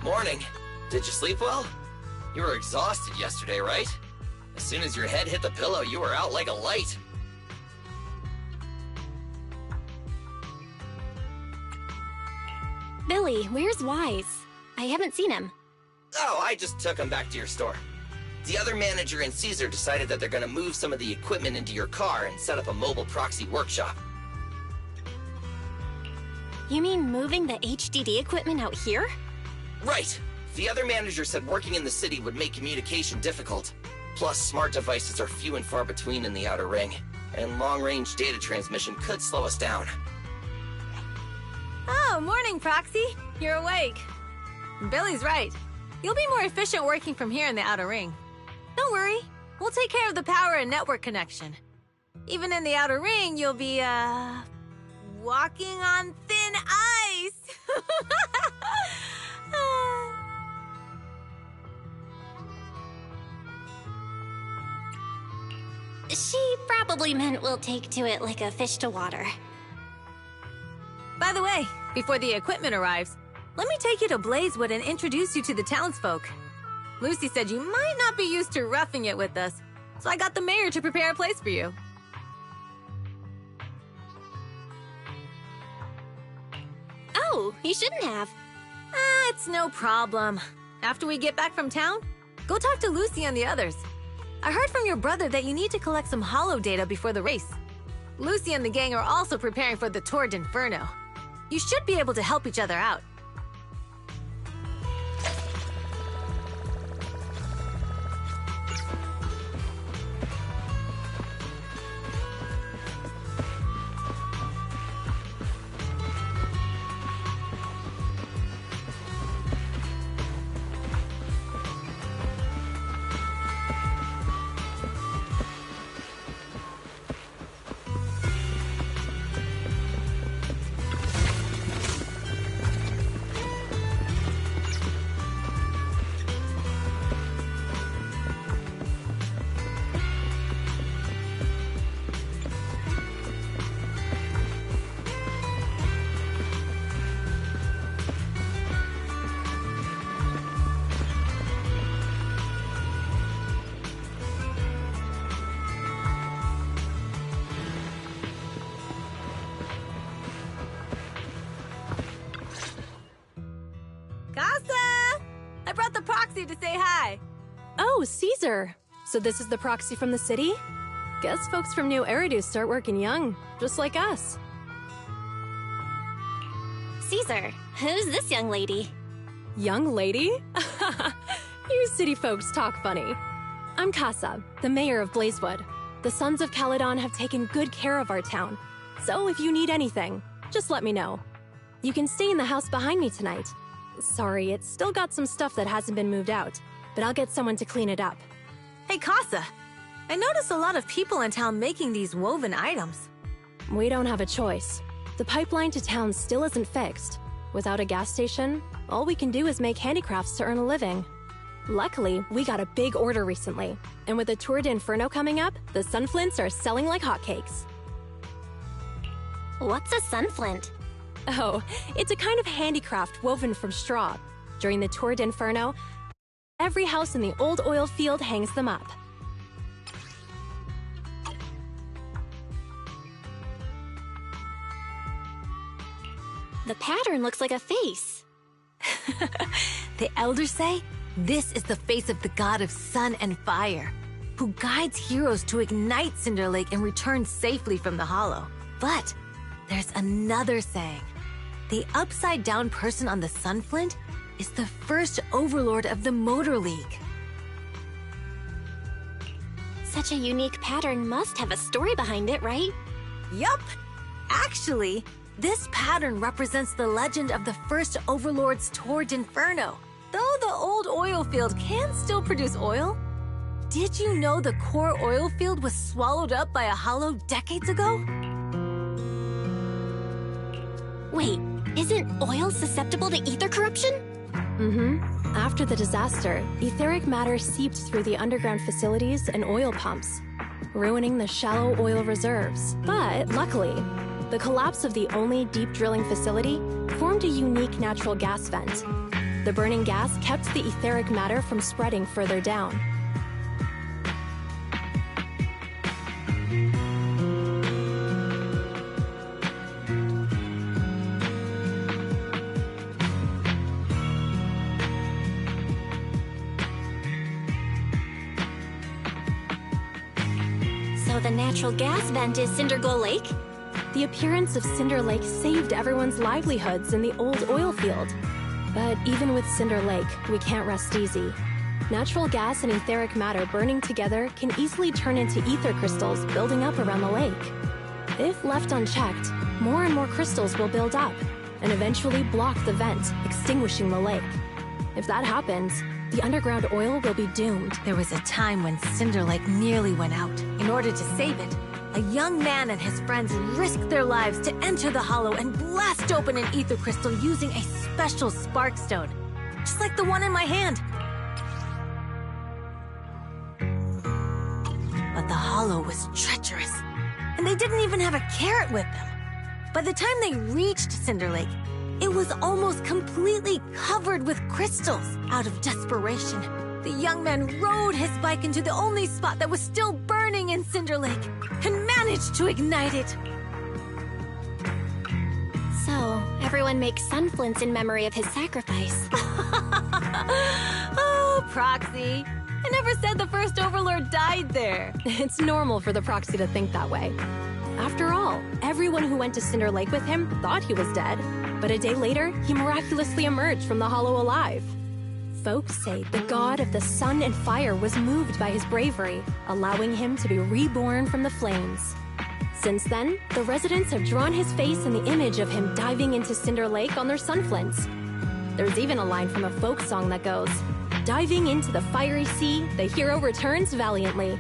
Morning. Did you sleep well? You were exhausted yesterday, right? As soon as your head hit the pillow, you were out like a light. Billy, where's Wise? I haven't seen him. Oh, I just took him back to your store. The other manager and Caesar decided that they're gonna move some of the equipment into your car and set up a mobile proxy workshop. You mean moving the HDD equipment out here? Right. The other manager said working in the city would make communication difficult. Plus, smart devices are few and far between in the Outer Ring, and long-range data transmission could slow us down. Oh, morning, Proxy. You're awake. Billy's right. You'll be more efficient working from here in the Outer Ring. Don't worry. We'll take care of the power and network connection. Even in the Outer Ring, you'll be, walking on thin ice. She probably meant we'll take to it like a fish to water. By the way, before the equipment arrives, let me take you to Blazewood and introduce you to the townsfolk. Lucy said you might not be used to roughing it with us, so I got the mayor to prepare a place for you. Oh, you shouldn't have. It's no problem. After we get back from town, go talk to Lucy and the others. I heard from your brother that you need to collect some holo data before the race. Lucy and the gang are also preparing for the Tour d'Inferno. You should be able to help each other out. To say hi. Oh, Caesar. So this is the proxy from the city? Guess folks from New Eridu start working young, just like us. Caesar, who's this young lady? Young lady? You city folks talk funny. I'm Casa, the mayor of Blazewood. The Sons of Caledon have taken good care of our town. So if you need anything, just let me know. You can stay in the house behind me tonight. Sorry, it's still got some stuff that hasn't been moved out, but I'll get someone to clean it up. Hey, Casa. I noticed a lot of people in town making these woven items. We don't have a choice. The pipeline to town still isn't fixed. Without a gas station, all we can do is make handicrafts to earn a living. Luckily, we got a big order recently, and with the Tour d'Inferno coming up, the sunflints are selling like hotcakes. What's a sunflint? Oh, it's a kind of handicraft woven from straw. During the Tour d'Inferno, every house in the old oil field hangs them up. The pattern looks like a face. The elders say this is the face of the god of sun and fire, who guides heroes to ignite Cinder Lake and return safely from the hollow. But there's another saying. The upside-down person on the sunflint is the first overlord of the Motor League. Such a unique pattern must have a story behind it, right? Yup! Actually, this pattern represents the legend of the first overlord's Tour d'Inferno. Though the old oil field can still produce oil, did you know the core oil field was swallowed up by a hollow decades ago? Wait, isn't oil susceptible to ether corruption? Mm-hmm. After the disaster, etheric matter seeped through the underground facilities and oil pumps, ruining the shallow oil reserves. But luckily, the collapse of the only deep drilling facility formed a unique natural gas vent. The burning gas kept the etheric matter from spreading further down. So the natural gas vent is Cinderglow Lake? The appearance of Cinder Lake saved everyone's livelihoods in the old oil field. But even with Cinder Lake, we can't rest easy. Natural gas and etheric matter burning together can easily turn into ether crystals building up around the lake. If left unchecked, more and more crystals will build up and eventually block the vent, extinguishing the lake. If that happens, the underground oil will be doomed. There was a time when Cinder Lake nearly went out. In order to save it, a young man and his friends risked their lives to enter the hollow and blast open an ether crystal using a special spark stone, just like the one in my hand. But the hollow was treacherous, and they didn't even have a carrot with them. By the time they reached Cinder Lake, it was almost completely covered with crystals. Out of desperation, the young man rode his bike into the only spot that was still burning in Cinder Lake and managed to ignite it. So, everyone makes sunflints in memory of his sacrifice. Oh, Proxy. I never said the first Overlord died there. It's normal for the Proxy to think that way. After all, everyone who went to Cinder Lake with him thought he was dead, but a day later, he miraculously emerged from the hollow alive. Folks say the god of the sun and fire was moved by his bravery, allowing him to be reborn from the flames. Since then, the residents have drawn his face and the image of him diving into Cinder Lake on their sunflints. There's even a line from a folk song that goes, "Diving into the fiery sea, the hero returns valiantly."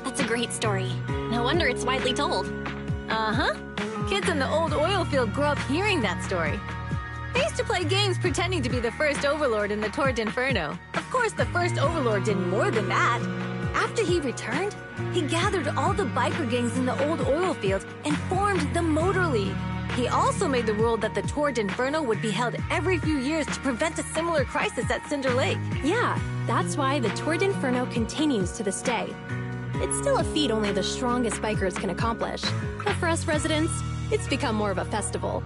That's a great story. No wonder it's widely told. Uh-huh. Kids in the old oil field grew up hearing that story. They used to play games pretending to be the first Overlord in the Tour d'Inferno. Of course, the first Overlord did more than that. After he returned, he gathered all the biker gangs in the old oil field and formed the Motor League. He also made the rule that the Tour d'Inferno would be held every few years to prevent a similar crisis at Cinder Lake. Yeah, that's why the Tour d'Inferno continues to this day. It's still a feat only the strongest bikers can accomplish. But for us residents, it's become more of a festival.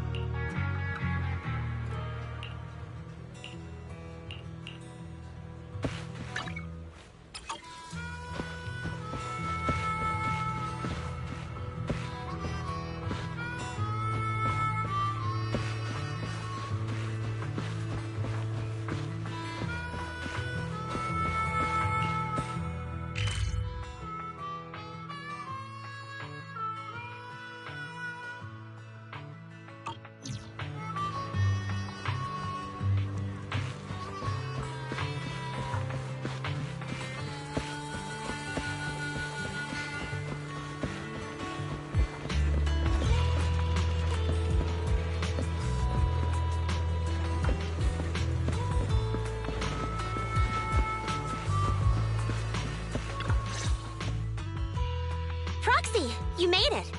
Proxy, you made it.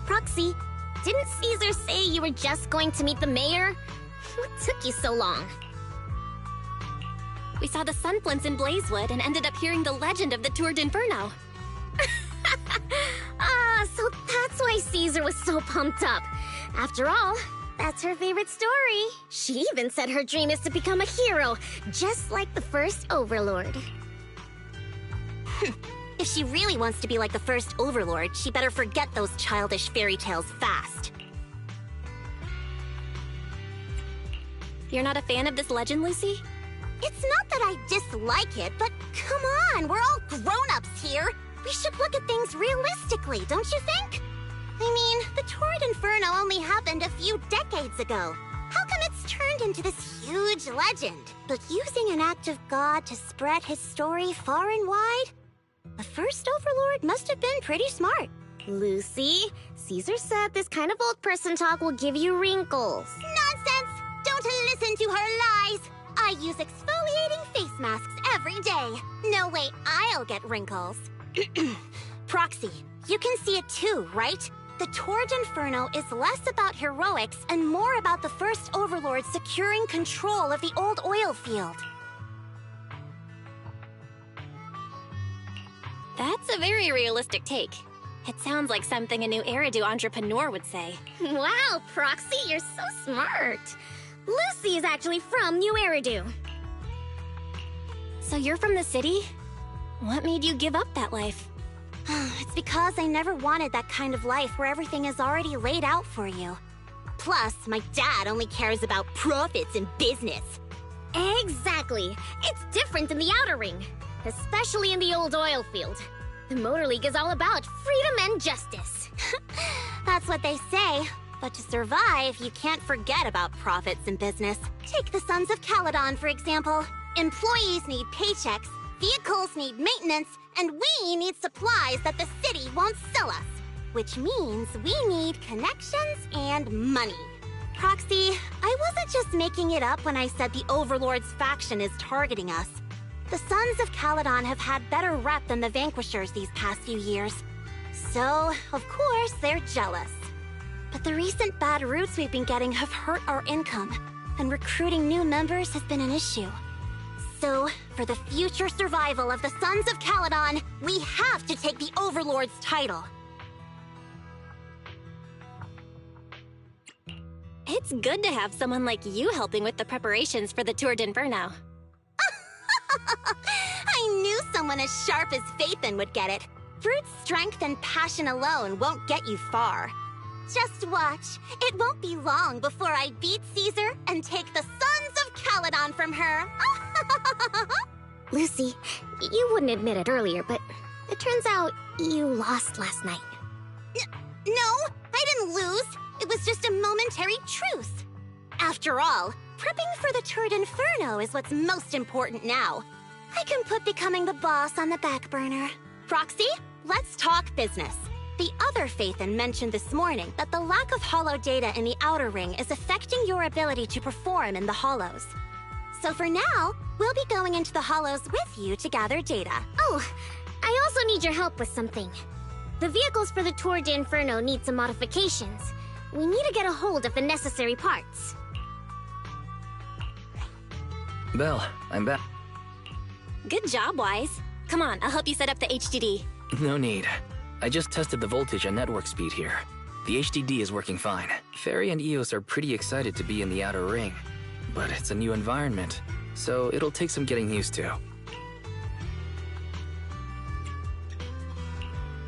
Proxy, didn't Caesar say you were just going to meet the mayor? What took you so long? We saw the sunflints in Blazewood and ended up hearing the legend of the Tour d'Inferno. So that's why Caesar was so pumped up. After all, that's her favorite story. She even said her dream is to become a hero, just like the first Overlord. If she really wants to be like the first Overlord, she better forget those childish fairy tales fast. You're not a fan of this legend, Lucy? It's not that I dislike it, but come on, we're all grown-ups here. We should look at things realistically, don't you think? I mean, the Tour d'Inferno only happened a few decades ago. How come it's turned into this huge legend? But using an act of God to spread his story far and wide? The first Overlord must have been pretty smart. Lucy, Caesar said this kind of old person talk will give you wrinkles. Nonsense! Don't listen to her lies! I use exfoliating face masks every day. No way I'll get wrinkles. Proxy, you can see it too, right? The Torrid Inferno is less about heroics and more about the First Overlord securing control of the old oil field. That's a very realistic take. It sounds like something a new Eridu entrepreneur would say. Wow, Proxy, you're so smart. Lucy is actually from New Eridu. So you're from the city? What made you give up that life? It's because I never wanted that kind of life where everything is already laid out for you. Plus, my dad only cares about profits and business. Exactly. It's different in the Outer Ring, especially in the old oil field. The Motor League is all about freedom and justice. That's what they say. But to survive, you can't forget about profits and business. Take the Sons of Caledon, for example. Employees need paychecks, vehicles need maintenance, and we need supplies that the city won't sell us. Which means we need connections and money. Proxy, I wasn't just making it up when I said the Overlord's faction is targeting us. The Sons of Caledon have had better rep than the Vanquishers these past few years. So, of course, they're jealous. But the recent bad routes we've been getting have hurt our income, and recruiting new members has been an issue. So, for the future survival of the Sons of Caledon, we have to take the Overlord's title. It's good to have someone like you helping with the preparations for the Tour d'Inferno. I knew someone as sharp as Phaethon would get it. Brute strength and passion alone won't get you far. Just watch. It won't be long before I beat Caesar and take the Sons of Caledon from her. Lucy, you wouldn't admit it earlier, but it turns out you lost last night. No, I didn't lose. It was just a momentary truce. After all, prepping for the Torrid Inferno is what's most important now. I can put becoming the boss on the back burner. Proxy, let's talk business. The other Phaethon mentioned this morning that the lack of hollow data in the Outer Ring is affecting your ability to perform in the hollows. So for now, we'll be going into the hollows with you to gather data. Oh, I also need your help with something. The vehicles for the Tour d'Inferno need some modifications. We need to get a hold of the necessary parts. Belle, I'm back. Good job, Wise. Come on, I'll help you set up the HDD. No need. I just tested the voltage and network speed here. The HDD is working fine. Fairy and Eos are pretty excited to be in the Outer Ring. But it's a new environment, so it'll take some getting used to.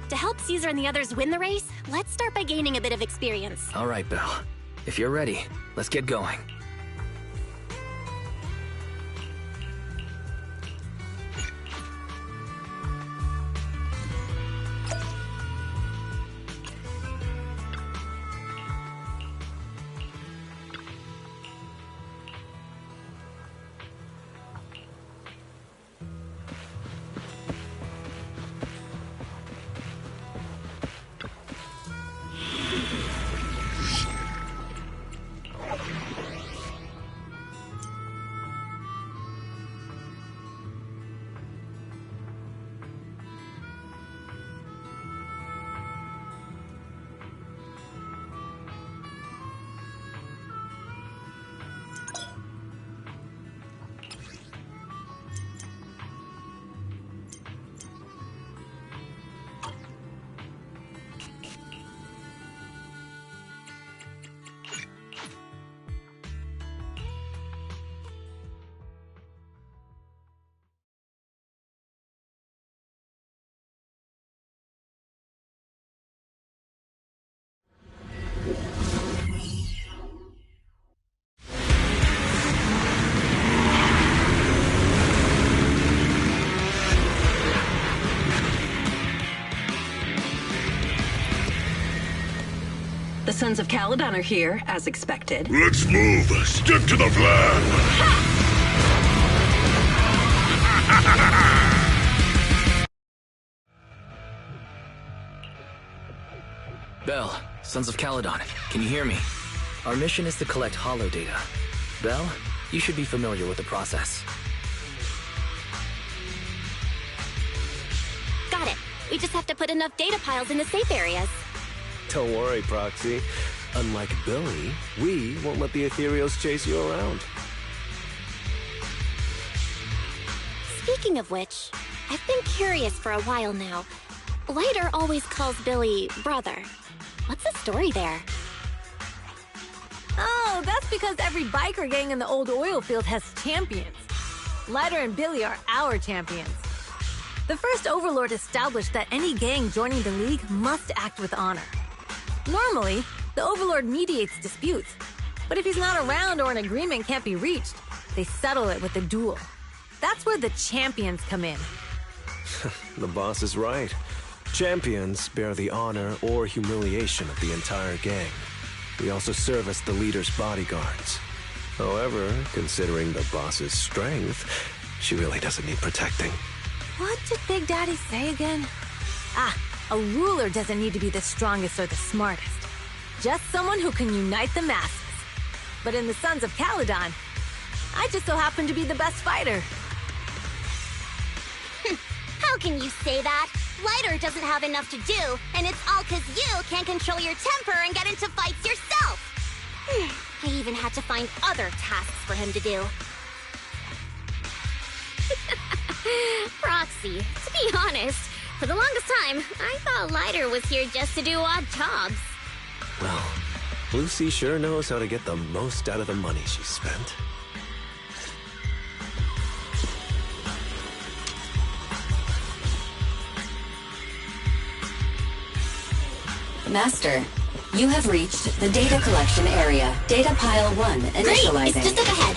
To help Caesar and the others win the race, let's start by gaining a bit of experience. All right, Belle. If you're ready, let's get going. The Sons of Caledon are here, as expected. Let's move! Stick to the plan! Belle, Sons of Caledon, can you hear me? Our mission is to collect hollow data. Belle, you should be familiar with the process. Got it. We just have to put enough data piles in the safe areas. Don't worry, Proxy. Unlike Billy, we won't let the Ethereals chase you around. Speaking of which, I've been curious for a while now. Lighter always calls Billy brother. What's the story there? Oh, that's because every biker gang in the old oil field has champions. Lighter and Billy are our champions. The first Overlord established that any gang joining the League must act with honor. Normally, the Overlord mediates disputes, but if he's not around or an agreement can't be reached, they settle it with a duel. That's where the champions come in. The boss is right. Champions bear the honor or humiliation of the entire gang. We also serve as the leader's bodyguards. However, considering the boss's strength, she really doesn't need protecting. What did Big Daddy say again? A ruler doesn't need to be the strongest or the smartest. Just someone who can unite the masses. But in the Sons of Caledon, I just so happen to be the best fighter. How can you say that? Lighter doesn't have enough to do, and it's all because you can't control your temper and get into fights yourself. I even had to find other tasks for him to do. Proxy, to be honest, for the longest time, I thought Lighter was here just to do odd jobs. Well, Lucy sure knows how to get the most out of the money she spent. Master, you have reached the data collection area. Data pile 1 initializing. Great, it's just up ahead.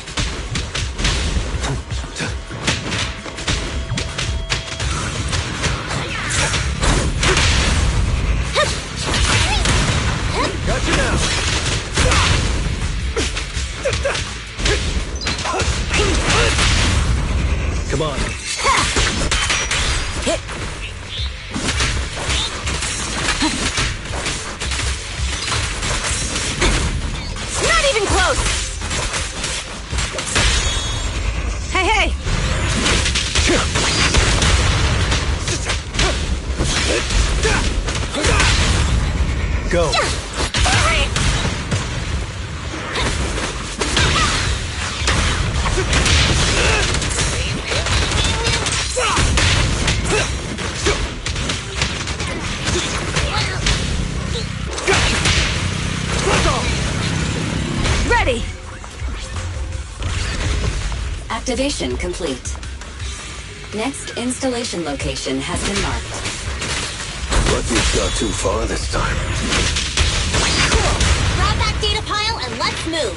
Got you now. Come on. Hit. Not even close. Hey! Go. Ready. Activation complete. Next installation location has been marked. Lucky's got too far this time. Cool. Grab that data pile and let's move.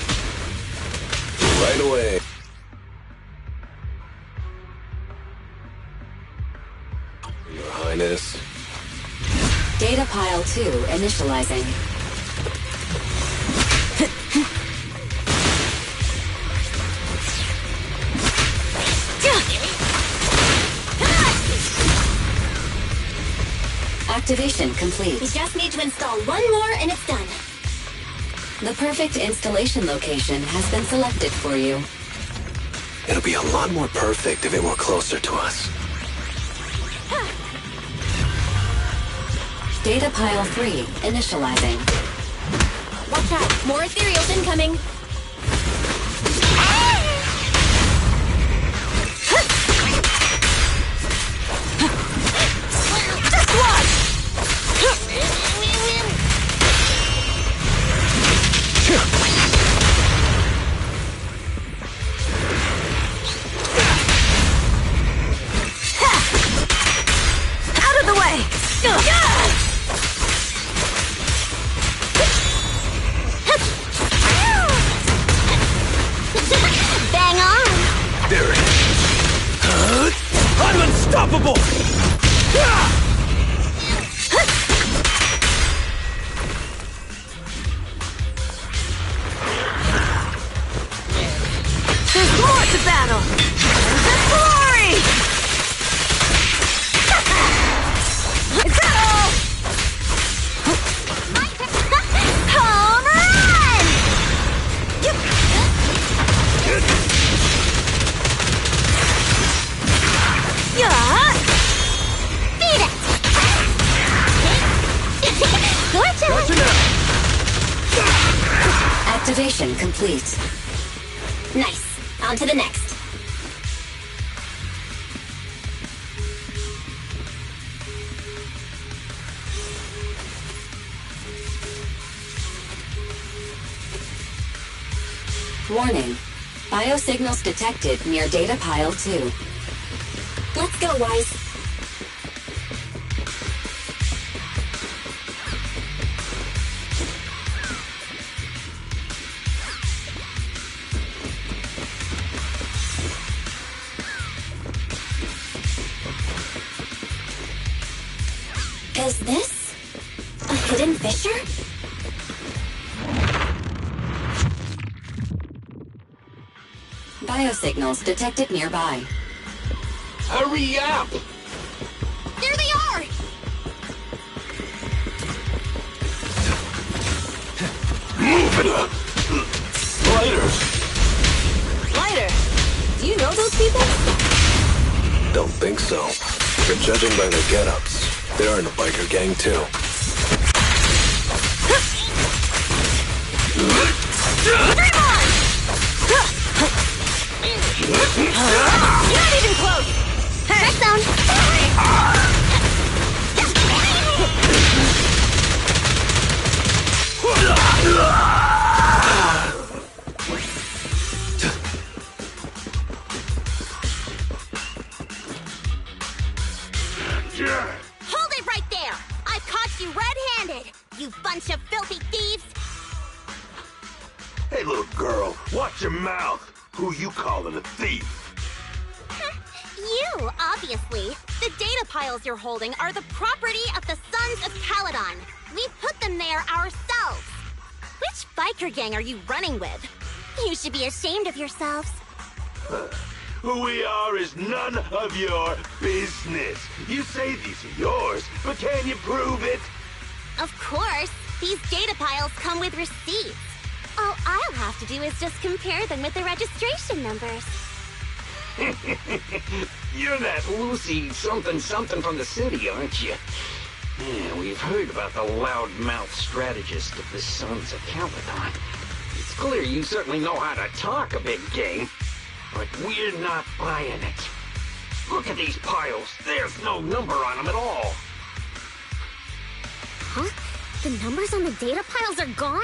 Right away. Your Highness. Data pile 2 initializing. Activation complete. We just need to install one more and it's done. The perfect installation location has been selected for you. It'll be a lot more perfect if it were closer to us. Data pile 3 initializing. Watch out, more ethereals incoming. Just watch! Out of the way! Teleportation complete. Nice. On to the next. Warning. Biosignals detected near Data Pile 2. Let's go, Wise. Is this a hidden fissure? Biosignals detected nearby. Hurry up! There they are! Move it up! Sliders! Lighter, do you know those people? Don't think so. But judging by their get-ups, they're in a biker gang too. Not even close! Hey! Zone! Hold it right there! I've caught you red-handed, you bunch of filthy thieves! Hey, little girl, watch your mouth. Who you calling a thief? You, obviously. The data piles you're holding are the property of the Sons of Caledon. We put them there ourselves. Which biker gang are you running with? You should be ashamed of yourselves. Who we are is none of your business. You say these are yours, but can you prove it? Of course. These data piles come with receipts. All I'll have to do is just compare them with the registration numbers. You're that Lucy something from the city, aren't you? Yeah, we've heard about the loudmouth strategist of the Sons of Caledon. It's clear you certainly know how to talk a big game, but we're not buying it. Look at these piles. There's no number on them at all. Huh? The numbers on the data piles are gone?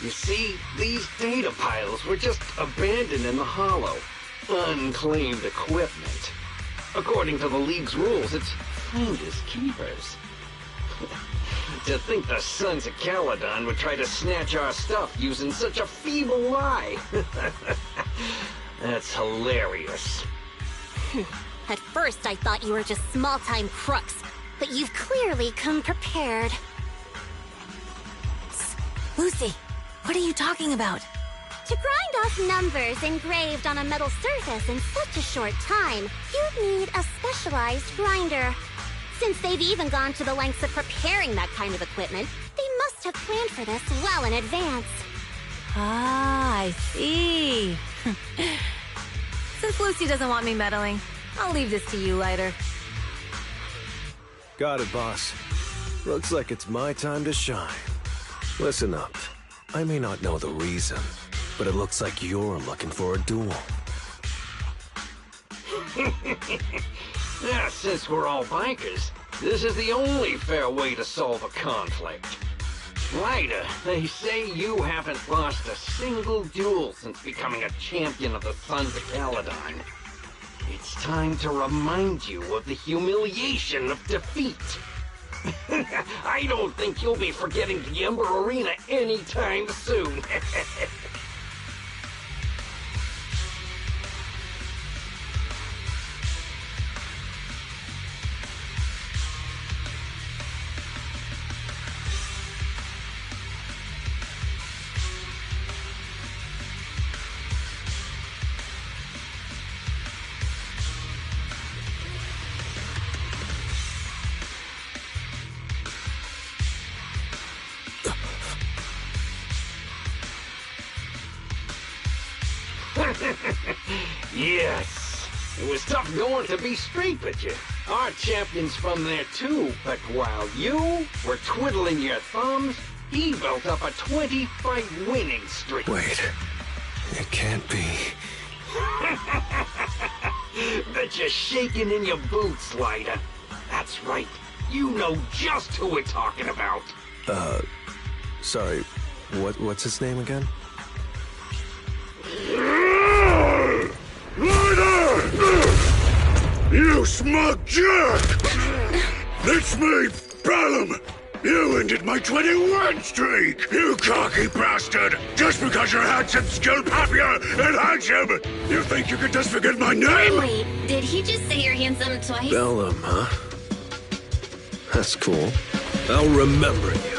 You see, these data piles were just abandoned in the hollow. Unclaimed equipment. According to the League's rules, it's finders keepers. To think the Sons of Caledon would try to snatch our stuff using such a feeble lie. That's hilarious. At first, I thought you were just small-time crooks, but you've clearly come prepared. Lucy, what are you talking about? To grind off numbers engraved on a metal surface in such a short time, you'd need a specialized grinder. Since they've even gone to the lengths of preparing that kind of equipment, they must have planned for this well in advance. Ah, I see. Since Lucy doesn't want me meddling, I'll leave this to you, Lighter. Got it, boss. Looks like it's my time to shine. Listen up. I may not know the reason, but it looks like you're looking for a duel. Yeah, since we're all bikers, this is the only fair way to solve a conflict. Ryder, they say you haven't lost a single duel since becoming a champion of the Sons of Caledon. It's time to remind you of the humiliation of defeat. I don't think you'll be forgetting the Ember Arena anytime soon. Yes, it was tough going to be straight with you. Our champion's from there too, but while you were twiddling your thumbs, He built up a 20-fight winning streak. Wait, it can't be. Bet you're shaking in your boots, Leiter. That's right. You know just who we're talking about. Sorry. What's his name again? Leiter! You smug jerk! It's me, Bellum! You ended my 21 streak, you cocky bastard! Just because you're handsome, skilled, happier, and handsome! You think you can just forget my name? Wait, did he just say you're handsome twice? Bellum, huh? That's cool. I'll remember you.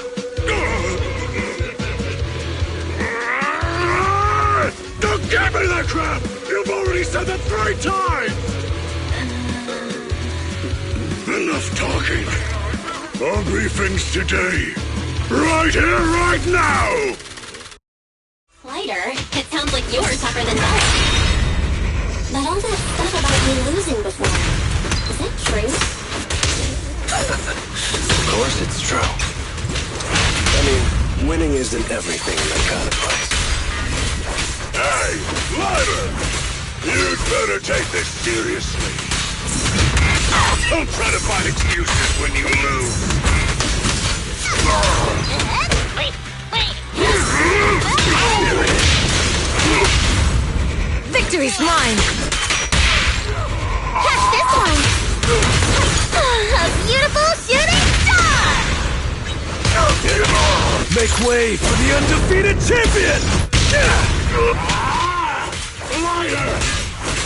Don't give me that crap! You've already said that 3 times! Enough talking. I'll brief things today. Right here, right now! Leiter, it sounds like you're tougher than that. But all that stuff about you losing before, is that true? Of course it's true. I mean, winning isn't everything in that kind of place. Hey, Leiter! You'd better take this seriously. Don't try to find excuses when you lose. Victory's mine! Catch this one! A beautiful shooting star! Make way for the undefeated champion! Leiter!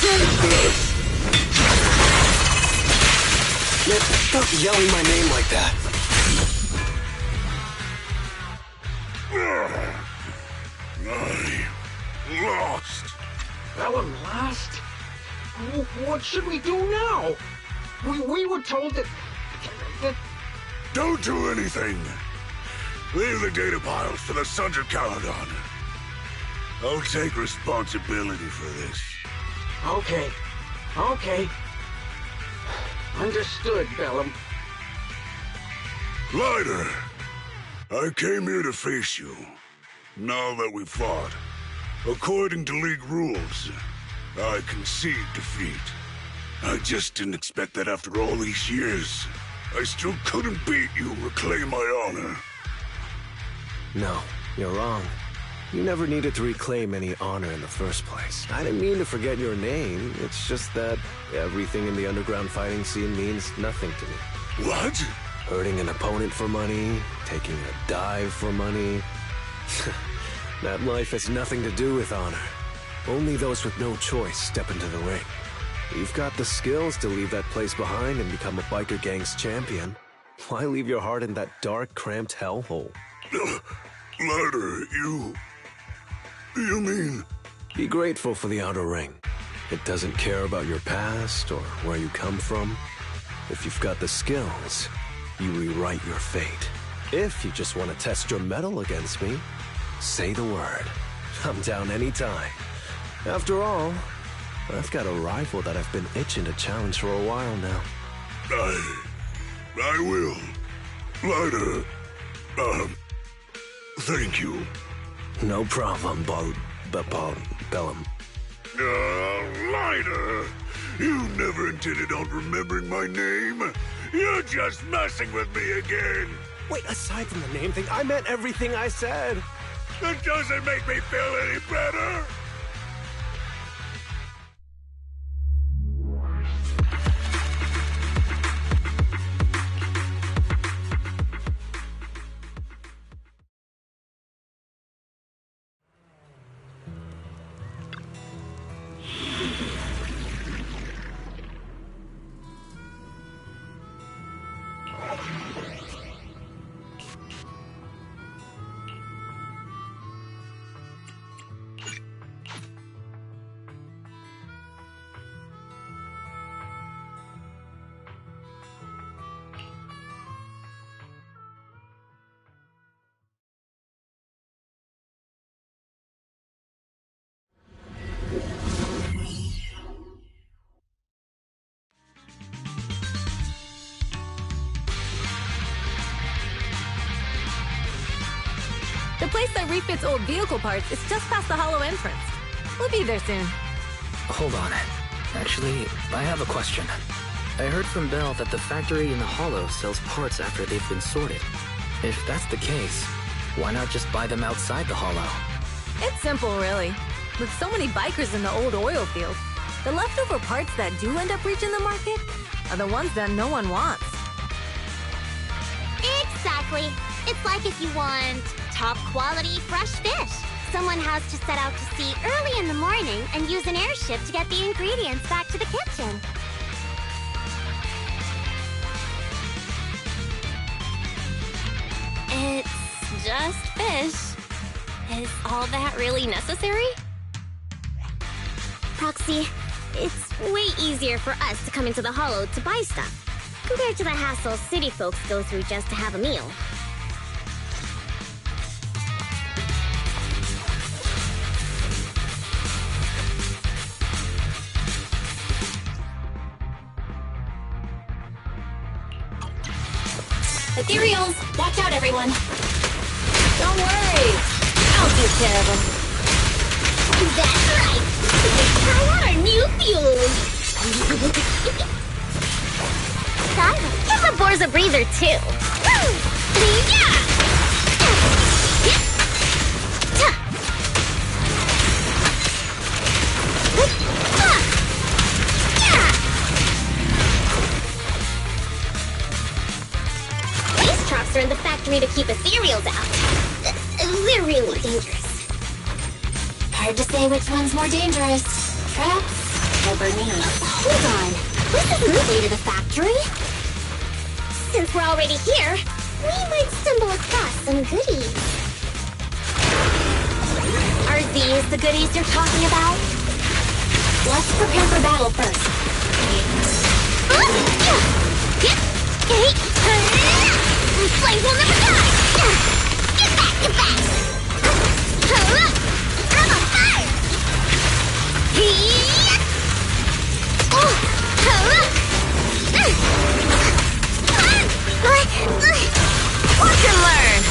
Take this! Man, stop yelling my name like that. I lost. Bellum lost? What should we do now? We were told that... Don't do anything. Leave the data piles to the Sons of Caledon. I'll take responsibility for this. Okay. Understood, Bellum. Leiter, I came here to face you. Now that we've fought, according to League rules, I concede defeat. I just didn't expect that after all these years, I still couldn't beat you, reclaim my honor. No, you're wrong. You never needed to reclaim any honor in the first place. I didn't mean to forget your name. It's just that everything in the underground fighting scene means nothing to me. What? Hurting an opponent for money, taking a dive for money. That life has nothing to do with honor. Only those with no choice step into the ring. You've got the skills to leave that place behind and become a biker gang's champion. Why leave your heart in that dark, cramped hellhole? Leiter, You mean... Be grateful for the Outer Ring. It doesn't care about your past or where you come from. If you've got the skills, you rewrite your fate. If you just want to test your mettle against me, say the word. I'm down anytime. After all, I've got a rival that I've been itching to challenge for a while now. I will. Leiter, thank you. No problem, Bellum. Leiter! You never intended on remembering my name? You're just messing with me again! Wait, aside from the name thing, I meant everything I said. That doesn't make me feel any better! The place that refits old vehicle parts is just past the hollow entrance. We'll be there soon. Hold on. Actually, I have a question. I heard from Belle that the factory in the hollow sells parts after they've been sorted. If that's the case, why not just buy them outside the hollow? It's simple, really. With so many bikers in the old oil field, the leftover parts that do end up reaching the market are the ones that no one wants. Exactly. It's like if you want top quality fresh fish. Someone has to set out to sea early in the morning and use an airship to get the ingredients back to the kitchen. It's just fish. Is all that really necessary? Proxy, it's way easier for us to come into the Hollow to buy stuff, compared to the hassle city folks go through just to have a meal. Ethereals, watch out, everyone. Don't worry, I'll take care of them. That's right. Try out our new fuel. Tyler, give the boars a breather too. Yeah! These trucks are in the factory to keep ethereals out. They're really dangerous. Hard to say which one's more dangerous. Traps or Bernice? Hold on. This isn't the way to the factory. Since we're already here, we might stumble across some goodies. Are these the goodies you're talking about? Let's prepare for battle first. Flames will never die! Get back, get back! I'm on fire! Watch and learn!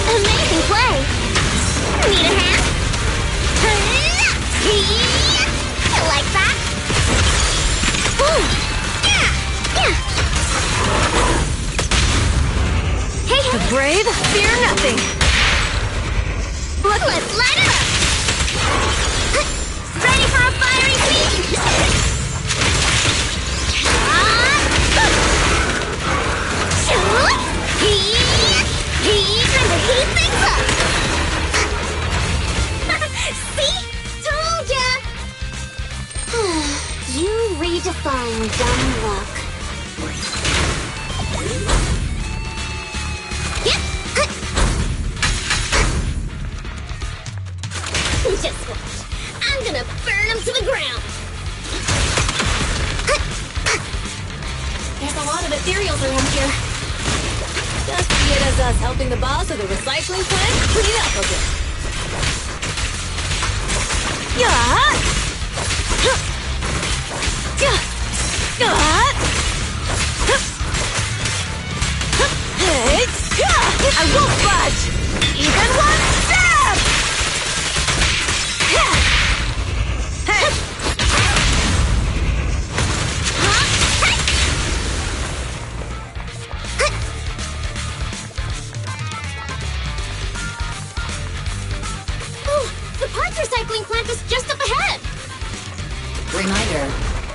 Amazing play! Need a hand? You like that? Hey, The brave fear nothing. let's light it up! Ready for a fiery feast? Time to heat things up! See? Told ya! You redefine dumb luck. Just watch. I'm gonna burn them to the ground! There's a lot of ethereals around here. Just see it as us helping the boss of the recycling plant clean up a bit. I won't budge! Even one step! The parts recycling plant is just up ahead! Reminder,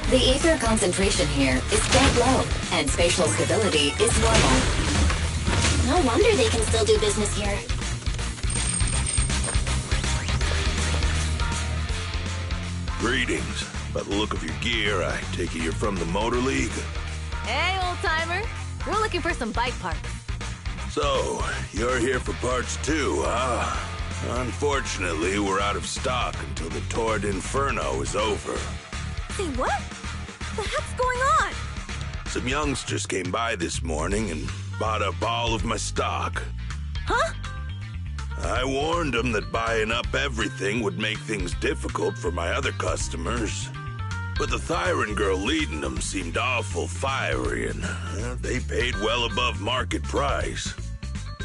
the ether concentration here is dead low, and spatial stability is normal. No wonder they can still do business here. Greetings. By the look of your gear, I take it you're from the Motor League. Hey, old-timer. We're looking for some bike parts. So, you're here for parts too, huh? Unfortunately, we're out of stock until the Tour d'Inferno is over. Say what? The heck's going on? Some youngsters came by this morning and bought up all of my stock. Huh? I warned them that buying up everything would make things difficult for my other customers. But the Thyran girl leading them seemed awful fiery, and they paid well above market price.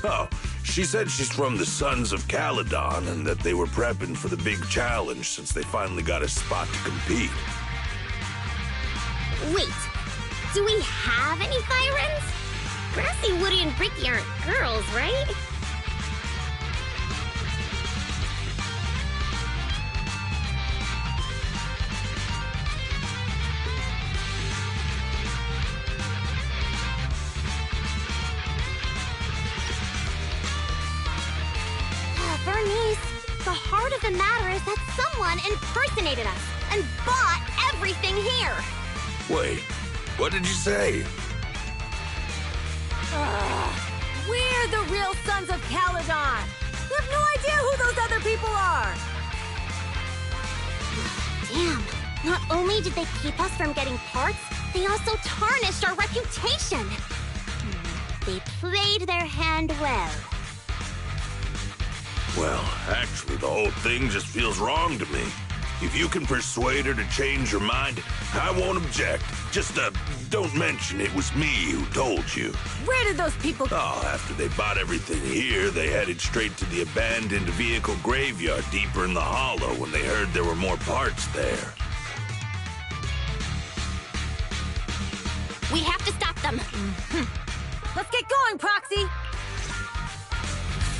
Oh, she said she's from the Sons of Caledon and that they were prepping for the big challenge since they finally got a spot to compete. Wait, do we have any Thyrans? Grassy, Woody, and Bricky aren't girls, right? Bernice, the heart of the matter is that someone impersonated us and bought everything here. Wait, what did you say? We're the real Sons of Caledon. You have no idea who those other people are. Damn, not only did they keep us from getting parts, they also tarnished our reputation. They played their hand well. Well, actually, the whole thing just feels wrong to me. If you can persuade her to change her mind, I won't object. Just, don't mention it was me who told you. Where did those people go? Oh, after they bought everything here, they headed straight to the abandoned vehicle graveyard deeper in the hollow when they heard there were more parts there. We have to stop them. Let's get going, Proxy.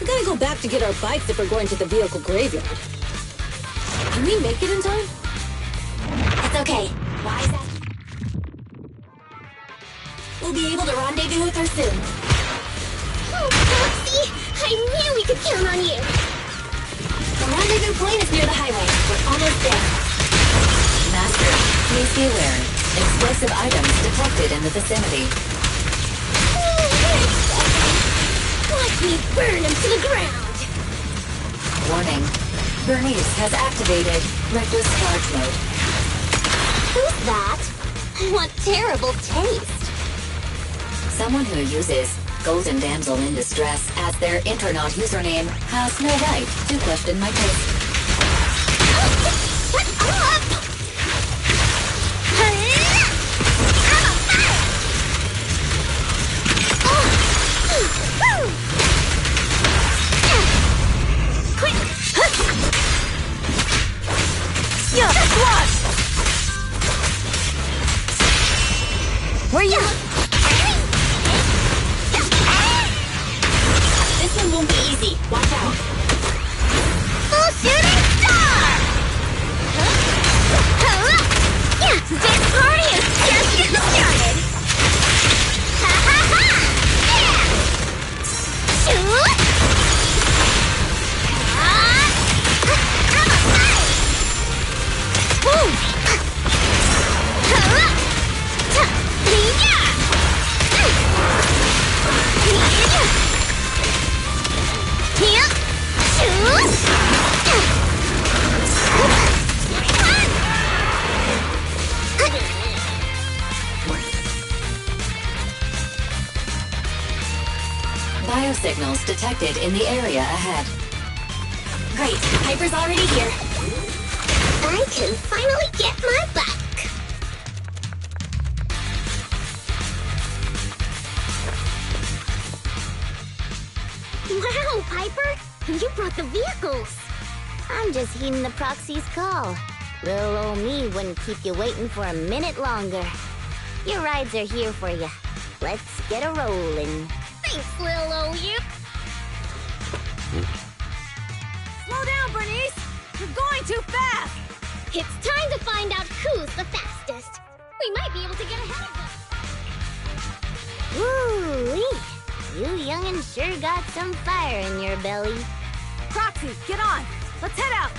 We gotta go back to get our bikes if we're going to the vehicle graveyard. Can we make it in time? It's okay. Why is that? We'll be able to rendezvous with her soon. Oh, Foxy! I knew we could count on you! The rendezvous point is near the highway. We're almost there. Master, please be aware. Explosive items detected in the vicinity. Watch me burn him to the ground! Warning. Bernice has activated reckless charge mode. Who's that? What terrible taste. Someone who uses Golden Damsel in Distress as their Internaut username has no right to question my taste. Shut up! Quick! Yeah, squash! Where you? This one won't be easy. Watch out. Full shooting star! This party is just getting started! Ha ha ha! Yeah! Shoot! Biosignals detected in the area ahead. Great, Piper's already here. I can finally get my bike! Wow, Piper! You brought the vehicles! I'm just heeding the proxy's call. Little old me wouldn't keep you waiting for a minute longer. Your rides are here for you. Let's get a rollin'. Thanks, little old you! Slow down, Bernice! You're going too fast! It's time to find out who's the fastest. We might be able to get ahead of them. Woo-wee! You young'un sure got some fire in your belly. Proxy, get on! Let's head out!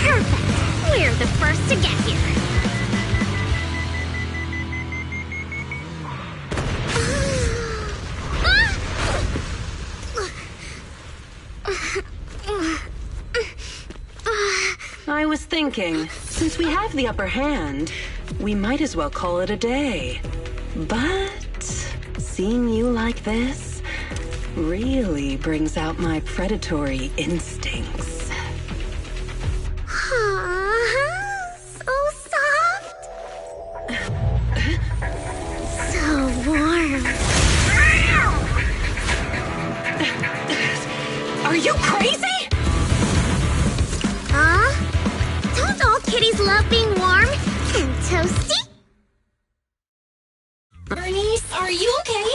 Perfect! We're the first to get here. I was thinking, since we have the upper hand, we might as well call it a day. But seeing you like this really brings out my predatory instincts. So soft. So warm. Are you crazy? Huh? Don't all kitties love being warm and toasty? Bernice, are you okay?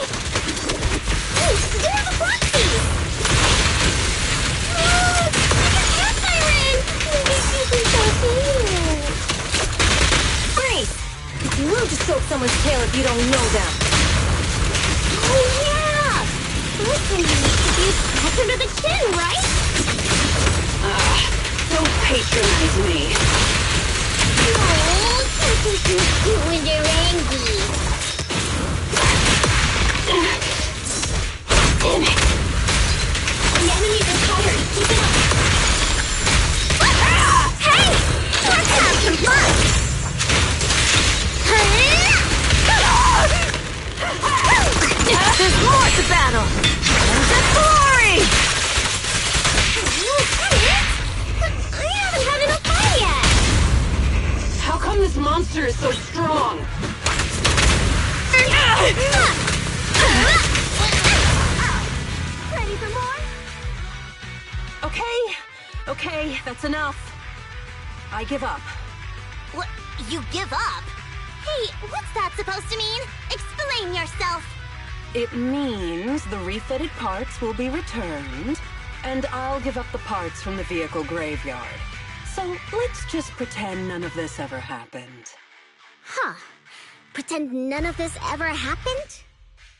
Hey, there's a Foxy! Oh, it's a cat siren! Bernice! It's rude to soak someone's tail if you don't know them. Oh, yeah! Listen, you scratch under the chin, right? Don't patronize me. Oh, such a cute when you're angry. Damn it. The enemies are tired. Keep it up. Hey! Let's have some fun! There's more to battle! The glory! But I haven't had enough fun yet! How come this monster is so strong? Ready for more? Okay, that's enough. I give up. What? You give up? Hey, what's that supposed to mean? Explain yourself! It means the refitted parts will be returned, and I'll give up the parts from the vehicle graveyard. So let's just pretend none of this ever happened. Huh. Pretend none of this ever happened?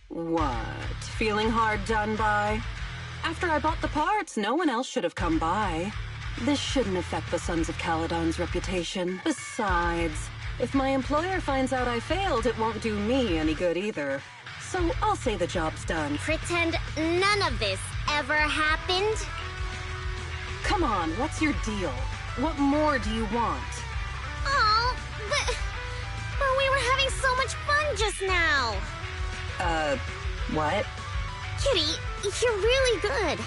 What? Feeling hard done by? After I bought the parts, no one else should have come by. This shouldn't affect the Sons of Caledon's reputation. Besides, if my employer finds out I failed, it won't do me any good either. So I'll say the job's done. Pretend none of this ever happened? Come on, what's your deal? What more do you want? Oh, but we were having so much fun just now. What? Kitty, you're really good.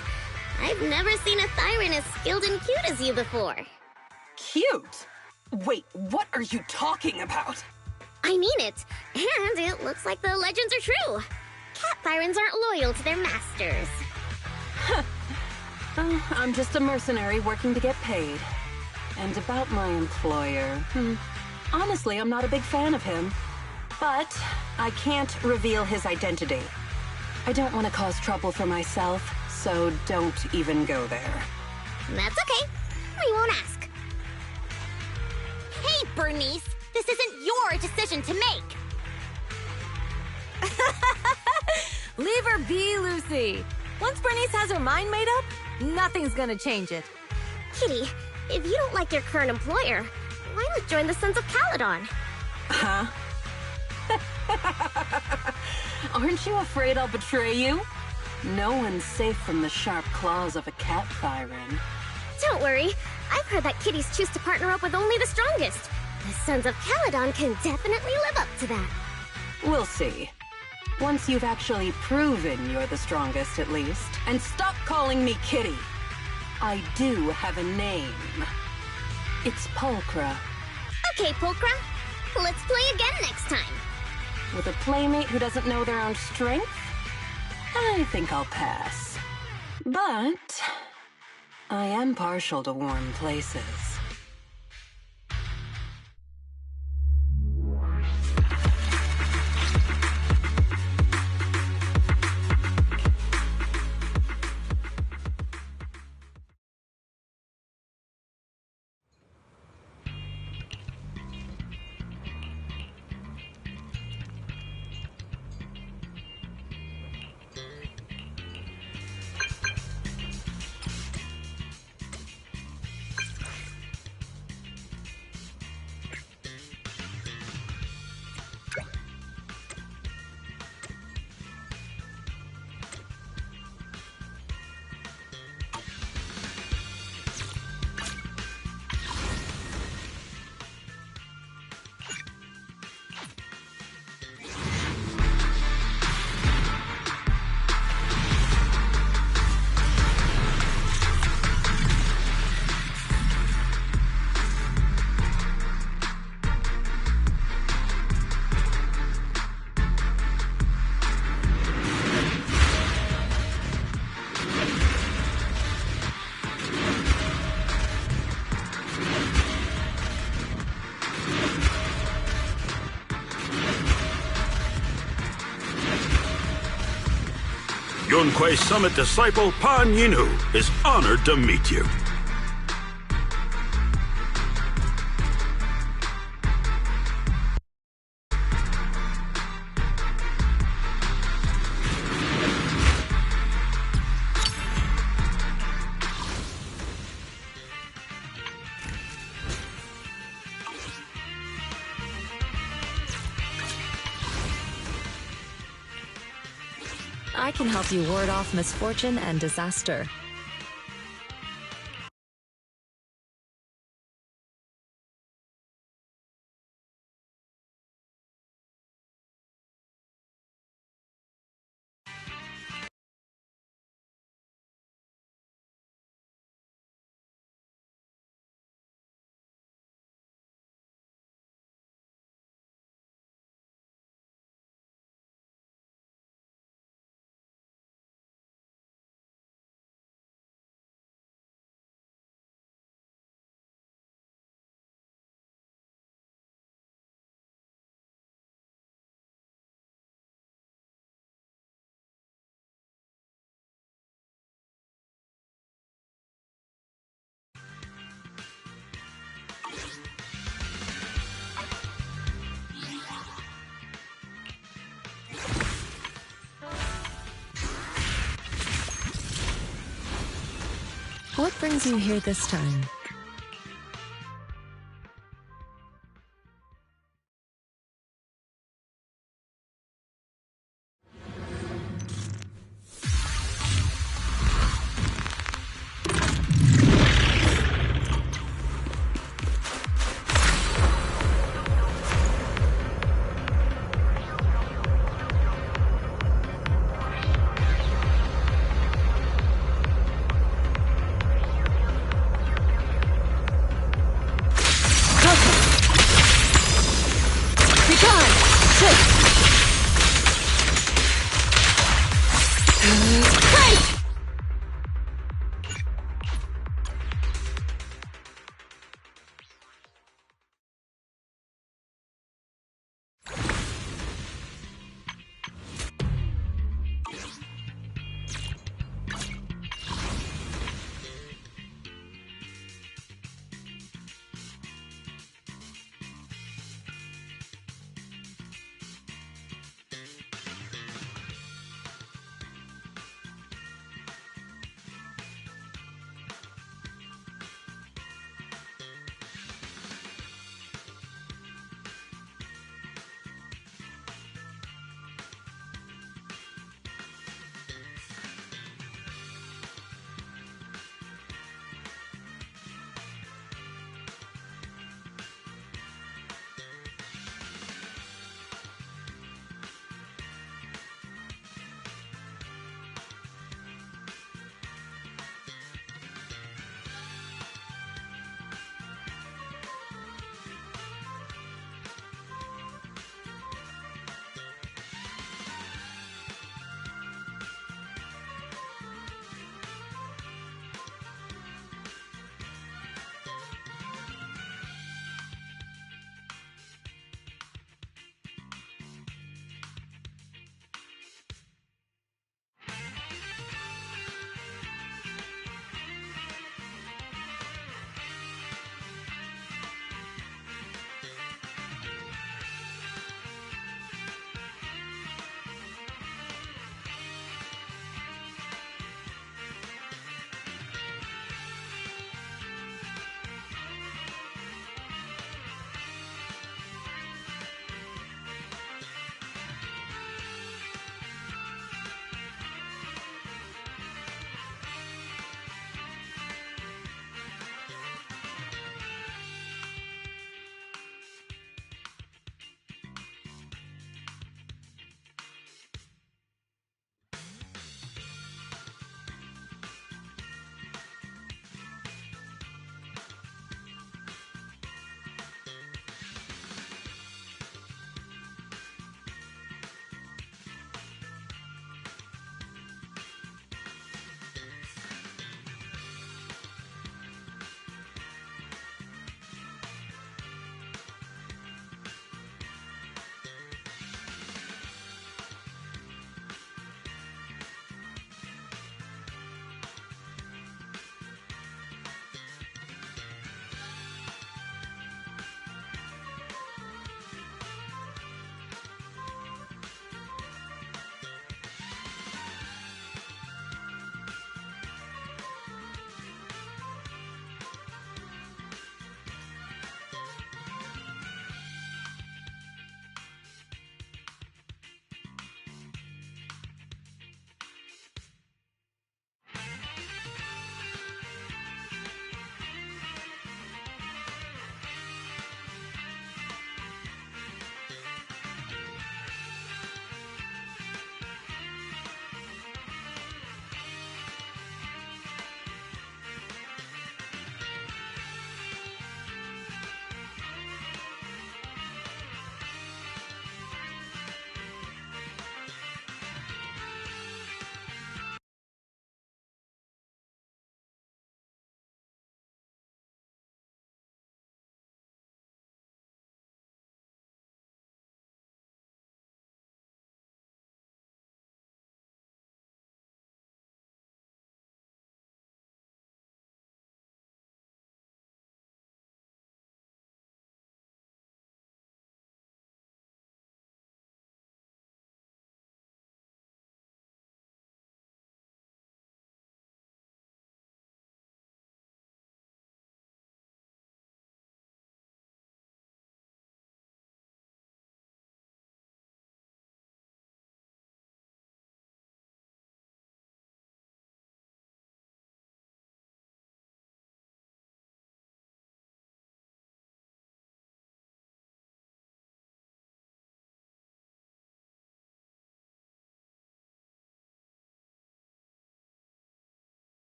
I've never seen a Thyran as skilled and cute as you before. Cute? Wait, what are you talking about? I mean it. And it looks like the legends are true. Cat Thyrans aren't loyal to their masters. I'm just a mercenary working to get paid. And about my employer, honestly, I'm not a big fan of him. But I can't reveal his identity. I don't want to cause trouble for myself, so don't even go there. That's okay. We won't ask. Hey, Bernice! This isn't your decision to make! Leave her be, Lucy. Once Bernice has her mind made up, nothing's gonna change it. Kitty, if you don't like your current employer, why not join the Sons of Caledon? Huh? Aren't you afraid I'll betray you? No one's safe from the sharp claws of a cat Thyran. Don't worry. I've heard that kitties choose to partner up with only the strongest. The Sons of Caledon can definitely live up to that. We'll see. Once you've actually proven you're the strongest, at least. And stop calling me Kitty. I do have a name. It's Pulchra. Okay, Pulchra. Let's play again next time. With a playmate who doesn't know their own strength? I think I'll pass. But I am partial to warm places. Yunque Summit disciple Pan Yinhu is honored to meet you. I can help you ward off misfortune and disaster. What brings you here this time?